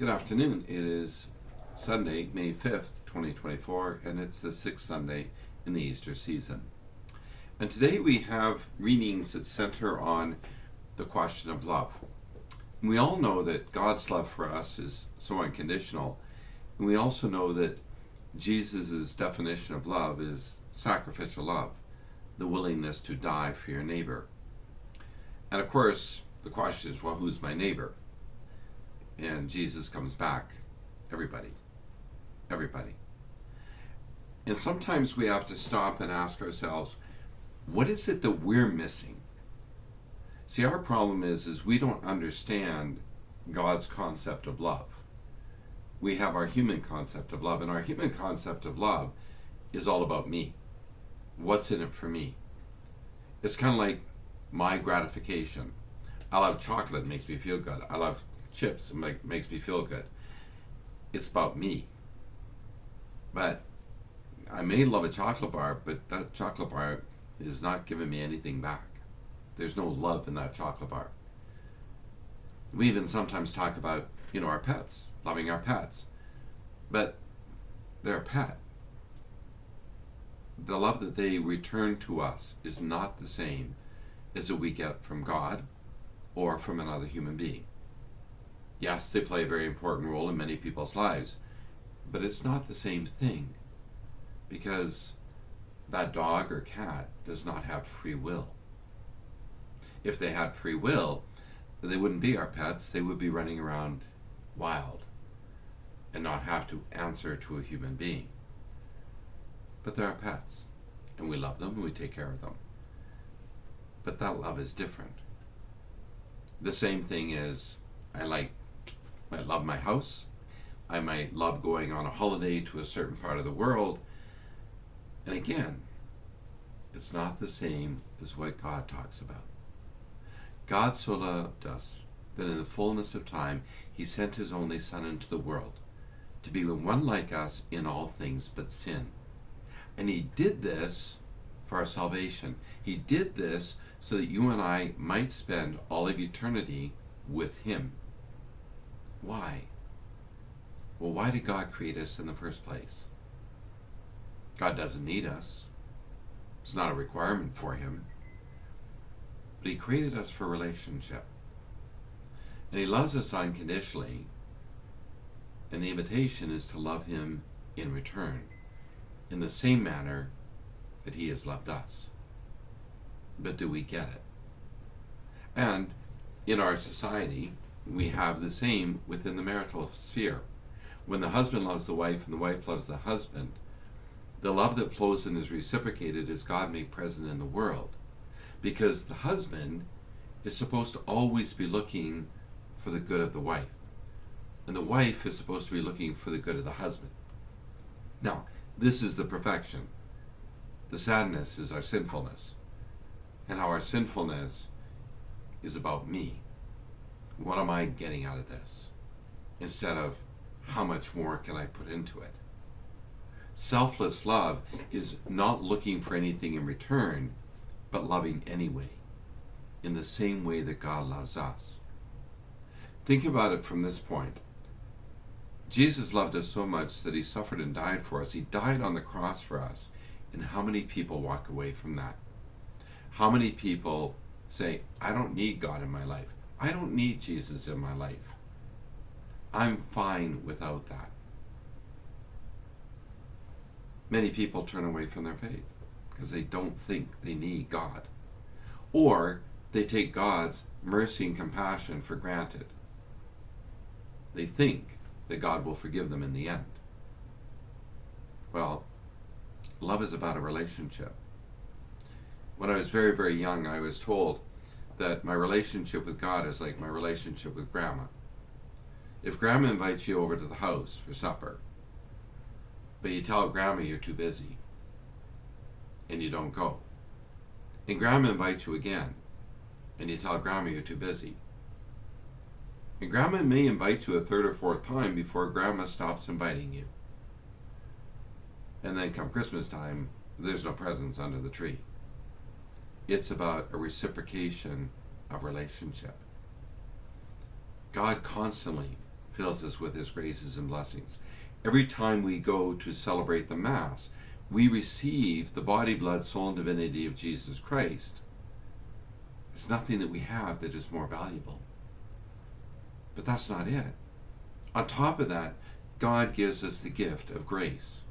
Good afternoon. It is Sunday, May 5th, 2024, and it's the sixth Sunday in the Easter season. And today we have readings that center on the question of love. And we all know that God's love for us is so unconditional, and we also know that Jesus' definition of love is sacrificial love, the willingness to die for your neighbor. And of course, the question is, well, who's my neighbor? And Jesus comes back. Everybody. Everybody. And sometimes we have to stop and ask ourselves, what is it that we're missing? See, our problem is we don't understand God's concept of love. We have our human concept of love, and our human concept of love is all about me. What's in it for me? It's kind of like my gratification. I love chocolate, it makes me feel good. I love chips, it makes me feel good. It's about me. But I may love a chocolate bar, but that chocolate bar is not giving me anything back. There's no love in that chocolate bar. We even sometimes talk about, our pets, loving our pets. But they're a pet. The love that they return to us is not the same as that we get from God or from another human being. Yes, they play a very important role in many people's lives, but it's not the same thing, because that dog or cat does not have free will. If they had free will, they wouldn't be our pets. They would be running around wild and not have to answer to a human being. But they're our pets, and we love them and we take care of them. But that love is different. The same thing is, I might love my house. I might love going on a holiday to a certain part of the world. And again, it's not the same as what God talks about. God so loved us that in the fullness of time, he sent his only Son into the world to be one like us in all things but sin. And he did this for our salvation. He did this so that you and I might spend all of eternity with him. Why? Well, why did God create us in the first place? God doesn't need us. It's not a requirement for him. But he created us for relationship. And he loves us unconditionally. And the invitation is to love him in return, in the same manner that he has loved us. But do we get it? And in our society, we have the same within the marital sphere. When the husband loves the wife and the wife loves the husband, the love that flows and is reciprocated is God made present in the world. Because the husband is supposed to always be looking for the good of the wife. And the wife is supposed to be looking for the good of the husband. Now, this is the perfection. The sadness is our sinfulness. And how our sinfulness is about me. What am I getting out of this? Instead of how much more can I put into it? Selfless love is not looking for anything in return, but loving anyway, in the same way that God loves us. Think about it from this point. Jesus loved us so much that he suffered and died for us. He died on the cross for us. And how many people walk away from that? How many people say, I don't need God in my life. I don't need Jesus in my life. I'm fine without that. Many people turn away from their faith because they don't think they need God. Or they take God's mercy and compassion for granted. They think that God will forgive them in the end. Well, love is about a relationship. When I was very, very young, I was told that my relationship with God is like my relationship with Grandma. If Grandma invites you over to the house for supper, but you tell Grandma you're too busy, and you don't go, and Grandma invites you again, and you tell Grandma you're too busy, and Grandma may invite you a third or fourth time before Grandma stops inviting you. And then come Christmas time, there's no presents under the tree. It's about a reciprocation of relationship. God constantly fills us with his graces and blessings. Every time we go to celebrate the Mass, we receive the body, blood, soul, and divinity of Jesus Christ. There's nothing that we have that is more valuable. But that's not it. On top of that, God gives us the gift of grace.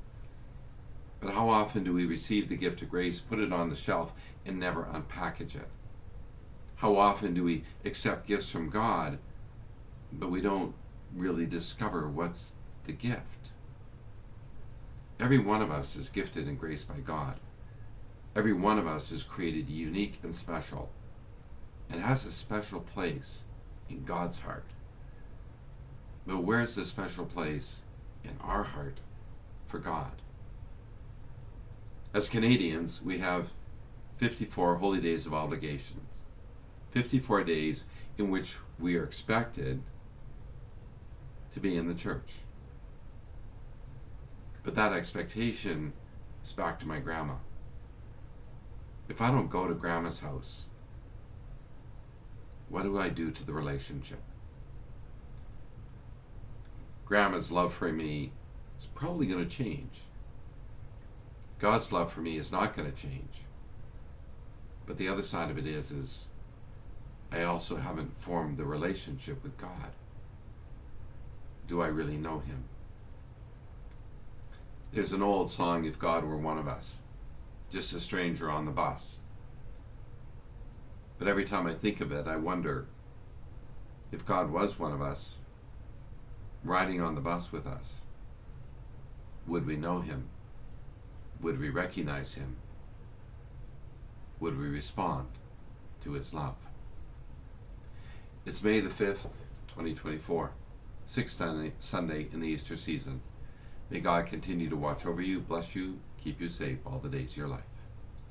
But how often do we receive the gift of grace, put it on the shelf, and never unpackage it? How often do we accept gifts from God, but we don't really discover what's the gift? Every one of us is gifted and graced by God. Every one of us is created unique and special, and has a special place in God's heart. But where's the special place in our heart for God? As Canadians, we have 54 holy days of obligations. 54 days in which we are expected to be in the church. But that expectation is back to my grandma. If I don't go to grandma's house, what do I do to the relationship? Grandma's love for me is probably going to change. God's love for me is not going to change. But the other side of it is I also haven't formed the relationship with God. Do I really know him? There's an old song, "If God Were One of Us," just a stranger on the bus. But every time I think of it, I wonder if God was one of us, riding on the bus with us, would we know him? Would we recognize him? Would we respond to his love? It's May the 5th, 2024, sixth Sunday in the Easter season. May God continue to watch over you, bless you, keep you safe all the days of your life.